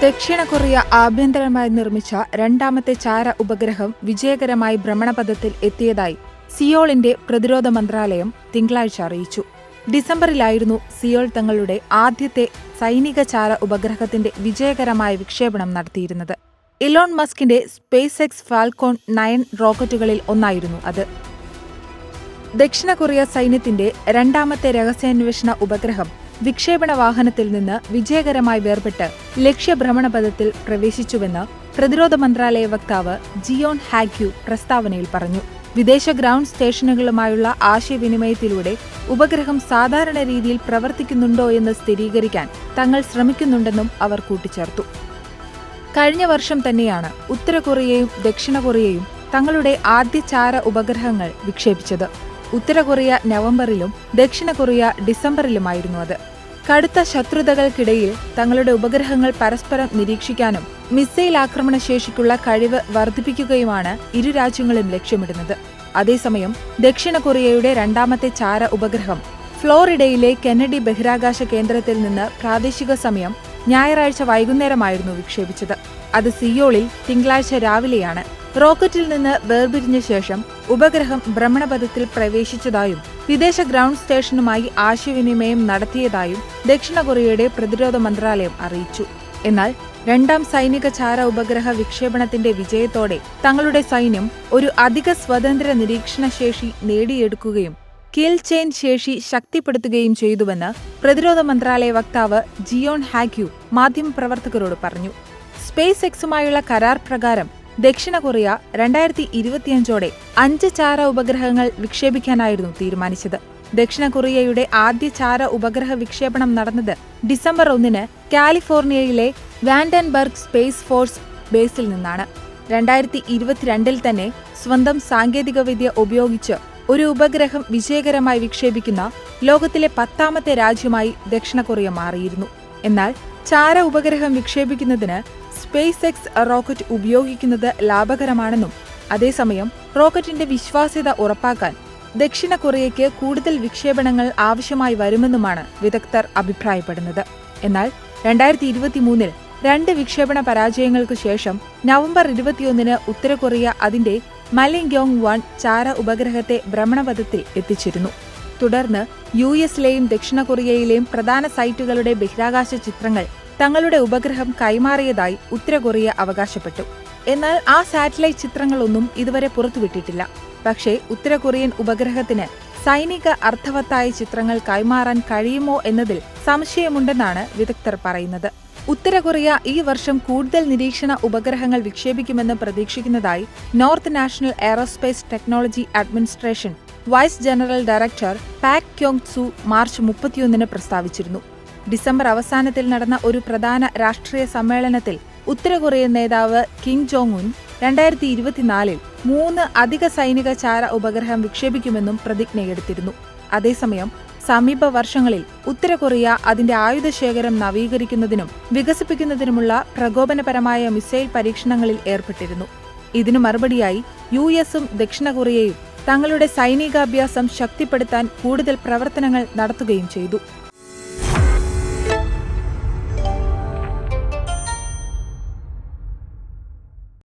ദക്ഷിണ കൊറിയ ആഭ്യന്തരമായി നിർമ്മിച്ച രണ്ടാമത്തെ ചാര ഉപഗ്രഹം വിജയകരമായി ഭ്രമണപഥത്തിൽ എത്തിയതായി സിയോളിന്റെ പ്രതിരോധ മന്ത്രാലയം തിങ്കളാഴ്ച അറിയിച്ചു. ഡിസംബറിലായിരുന്നു സിയോൾ തങ്ങളുടെ ആദ്യത്തെ സൈനിക ചാര ഉപഗ്രഹത്തിന്റെ വിജയകരമായ വിക്ഷേപണം നടത്തിയിരുന്നത്. ഇലോൺ മസ്കിന്റെ സ്പേസ് എക്സ് ഫാൽക്കോൺ 9 റോക്കറ്റുകളിൽ ഒന്നായിരുന്നു അത്. ദക്ഷിണ കൊറിയ സൈന്യത്തിന്റെ രണ്ടാമത്തെ രഹസ്യാന്വേഷണ ഉപഗ്രഹം വിക്ഷേപണ വാഹനത്തിൽ നിന്ന് വിജയകരമായി വേർപെട്ട് ലക്ഷ്യഭ്രമണപഥത്തിൽ പ്രവേശിച്ചുവെന്ന് പ്രതിരോധ മന്ത്രാലയ വക്താവ് ജിയോൺ ഹാക്യു പ്രസ്താവനയിൽ പറഞ്ഞു. വിദേശ ഗ്രൗണ്ട് സ്റ്റേഷനുകളുമായുള്ള ആശയവിനിമയത്തിലൂടെ ഉപഗ്രഹം സാധാരണ രീതിയിൽ പ്രവർത്തിക്കുന്നുണ്ടോ എന്ന് സ്ഥിരീകരിക്കാൻ തങ്ങൾ ശ്രമിക്കുന്നുണ്ടെന്നും അവർ കൂട്ടിച്ചേർത്തു. കഴിഞ്ഞ വർഷം തന്നെയാണ് ഉത്തര കൊറിയയും ദക്ഷിണ കൊറിയയും തങ്ങളുടെ ആദ്യ ചാര ഉപഗ്രഹങ്ങൾ വിക്ഷേപിച്ചത്. ഉത്തര കൊറിയ നവംബറിലും ദക്ഷിണ കൊറിയ ഡിസംബറിലുമായിരുന്നു അത്. കടുത്ത ശത്രുതകൾക്കിടയിൽ തങ്ങളുടെ ഉപഗ്രഹങ്ങൾ പരസ്പരം നിരീക്ഷിക്കാനും മിസൈൽ ആക്രമണശേഷിക്കുള്ള കഴിവ് വർദ്ധിപ്പിക്കുകയുമാണ് ഇരു രാജ്യങ്ങളും ലക്ഷ്യമിടുന്നത്. അതേസമയം ദക്ഷിണ കൊറിയയുടെ രണ്ടാമത്തെ ചാര ഉപഗ്രഹം ഫ്ലോറിഡയിലെ കെന്നഡി ബഹിരാകാശ കേന്ദ്രത്തിൽ നിന്ന് പ്രാദേശിക സമയം ഞായറാഴ്ച വൈകുന്നേരമായിരുന്നു വിക്ഷേപിച്ചത്. അത് സിയോളിൽ തിങ്കളാഴ്ച രാവിലെയാണ്. റോക്കറ്റിൽ നിന്ന് വേർപിരിഞ്ഞ ശേഷം ഉപഗ്രഹം ഭ്രമണപഥത്തിൽ പ്രവേശിച്ചതായും വിദേശ ഗ്രൗണ്ട് സ്റ്റേഷനുമായി ആശയവിനിമയം നടത്തിയതായും ദക്ഷിണ കൊറിയയുടെ പ്രതിരോധ മന്ത്രാലയം അറിയിച്ചു. എന്നാൽ രണ്ടാം സൈനിക ചാര ഉപഗ്രഹ വിക്ഷേപണത്തിന്റെ വിജയത്തോടെ തങ്ങളുടെ സൈന്യം ഒരു അധിക സ്വതന്ത്ര നിരീക്ഷണ ശേഷി നേടിയെടുക്കുകയും കിൽ ചെയിൻ ശേഷി ശക്തിപ്പെടുത്തുകയും ചെയ്തുവെന്ന് പ്രതിരോധ മന്ത്രാലയ വക്താവ് ജിയോൺ ഹാക്യു മാധ്യമപ്രവർത്തകരോട് പറഞ്ഞു. സ്പേസ് എക്സുമായുള്ള കരാർ പ്രകാരം ദക്ഷിണ കൊറിയ 2025ഓടെ 5 ചാര ഉപഗ്രഹങ്ങൾ വിക്ഷേപിക്കാനായിരുന്നു തീരുമാനിച്ചത്. ദക്ഷിണ കൊറിയയുടെ ആദ്യ ചാര ഉപഗ്രഹ വിക്ഷേപണം നടന്നത് ഡിസംബർ 1 കാലിഫോർണിയയിലെ വാൻഡൻബർഗ് സ്പേസ് ഫോഴ്സ് ബേസിൽ നിന്നാണ്. 2022 തന്നെ സ്വന്തം സാങ്കേതികവിദ്യ ഉപയോഗിച്ച് ഒരു ഉപഗ്രഹം വിജയകരമായി വിക്ഷേപിക്കുന്ന ലോകത്തിലെ 10ാമത്തെ രാജ്യമായി ദക്ഷിണ കൊറിയ മാറിയിരുന്നു. എന്നാൽ ചാര ഉപഗ്രഹം വിക്ഷേപിക്കുന്നതിന് സ്പേസ് എക്സ് റോക്കറ്റ് ഉപയോഗിക്കുന്നത് ലാഭകരമാണെന്നും അതേസമയം റോക്കറ്റിന്റെ വിശ്വാസ്യത ഉറപ്പാക്കാൻ ദക്ഷിണ കൊറിയയ്ക്ക് കൂടുതൽ വിക്ഷേപണങ്ങൾ ആവശ്യമായി വരുമെന്നുമാണ് വിദഗ്ധർ അഭിപ്രായപ്പെടുന്നത്. എന്നാൽ 2023 2 വിക്ഷേപണ പരാജയങ്ങൾക്കു ശേഷം നവംബർ 21 ഉത്തര കൊറിയ അതിന്റെ മലിംഗ്യോങ് 1 ചാര ഉപഗ്രഹത്തെ ഭ്രമണപഥത്തിൽ എത്തിച്ചിരുന്നു. തുടർന്ന് യുഎസിലെയും ദക്ഷിണ കൊറിയയിലെയും പ്രധാന സൈറ്റുകളുടെ ബഹിരാകാശ ചിത്രങ്ങൾ തങ്ങളുടെ ഉപഗ്രഹം കൈമാറിയതായി ഉത്തര കൊറിയ അവകാശപ്പെട്ടു. എന്നാൽ ആ സാറ്റലൈറ്റ് ചിത്രങ്ങളൊന്നും ഇതുവരെ പുറത്തുവിട്ടിട്ടില്ല. പക്ഷേ ഉത്തര കൊറിയൻ ഉപഗ്രഹത്തിന് സൈനിക അർത്ഥവത്തായ ചിത്രങ്ങൾ കൈമാറാൻ കഴിയുമോ എന്നതിൽ സംശയമുണ്ടെന്നാണ് വിദഗ്ധർ പറയുന്നത്. ഉത്തര കൊറിയ ഈ വർഷം കൂടുതൽ നിരീക്ഷണ ഉപഗ്രഹങ്ങൾ വിക്ഷേപിക്കുമെന്ന് പ്രതീക്ഷിക്കുന്നതായി North National Aerospace Technology Administration vice general director Pak Kyong Su March 31 പ്രസ്താവിച്ചിരുന്നു. ഡിസംബർ അവസാനത്തിൽ നടന്ന ഒരു പ്രധാന രാഷ്ട്രീയ സമ്മേളനത്തിൽ ഉത്തര കൊറിയൻ നേതാവ് കിം ജോങ് ഉൻ 2024 3 അധിക സൈനിക ചാര ഉപഗ്രഹം വിക്ഷേപിക്കുമെന്നും പ്രതിജ്ഞയെടുത്തിരുന്നു. അതേസമയം സമീപ വർഷങ്ങളിൽ ഉത്തര കൊറിയ അതിന്റെ ആയുധശേഖരം നവീകരിക്കുന്നതിനും വികസിപ്പിക്കുന്നതിനുമുള്ള പ്രകോപനപരമായ മിസൈൽ പരീക്ഷണങ്ങളിൽ ഏർപ്പെട്ടിരുന്നു. ഇതിനു മറുപടിയായി യുഎസും ദക്ഷിണ കൊറിയയും തങ്ങളുടെ സൈനികാഭ്യാസം ശക്തിപ്പെടുത്താൻ കൂടുതൽ പ്രവർത്തനങ്ങൾ നടത്തുകയും ചെയ്തു.